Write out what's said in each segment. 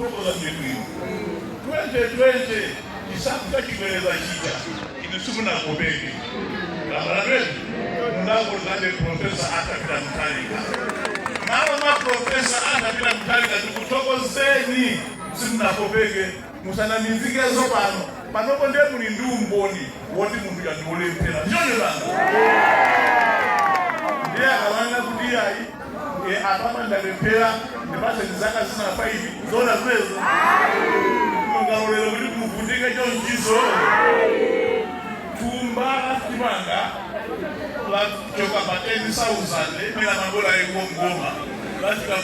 kutokoza mlimi 2020 kisakuta kiweleza chita inusumu na kubegi labda wetu mnako zade profesa hata bila mtalika nawa profesa hata bila mtalika tukutokozeni simna kubegi musana minzike zopano panoko ndiye muli ndumboni woti mundu ya ndole mpela njone banga ndiye akawanga kudia apama ndalempela ndipase nizaka zina 5 zona zwezo ngalolelo kuti kumuvundika chonchizo tumbala timanga la choka pa 10,000 mila mabola yekuwa mgoma latika 100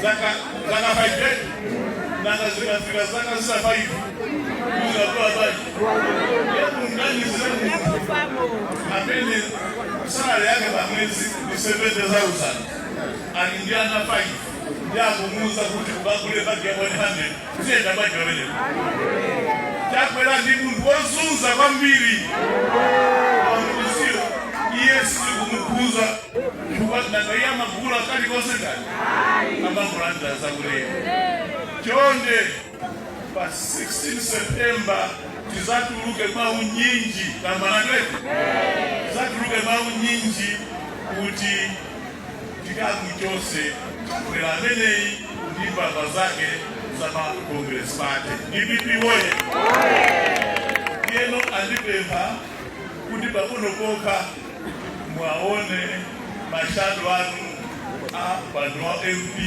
zaka 5 nanga zikafika zaka zina 5 kuzatoa baji ngani zina amene salari yake pa mwezi ni 70,000 alingiana 5 yako muza kuti kubakule baki ya 100 sienda baki wabele chakwela ndi mundu wozunza kwa mbili wamukusio Yesu kumukuza kubatinangaiya magula kali kosengani amamulanda za kulea chonde pa 16 September tizatuluke mau nyinji kamanagwete tizatuluke mau nyinji kuti tikamu chose kwela menei ndi baba zake za Congress Party DPP woye yeno andipemba kuti babuno koka mwaone mashado anu banwa MP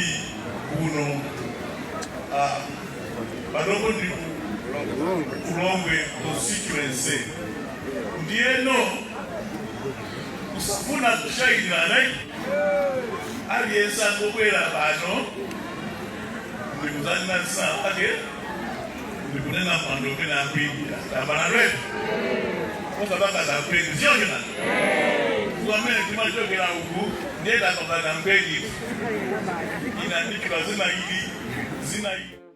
kuno badoko ndi Ulongwe constituency ndiyeno usafuna kushayina nayi aliyesa ngokwela bano ndikuzanina sana ake ndikunena mando kena mpingira tabana lwetu okabaka za mpingi sio kina kuamene timachokera uku ndiyeta kabaka mpingi inandikira zina hili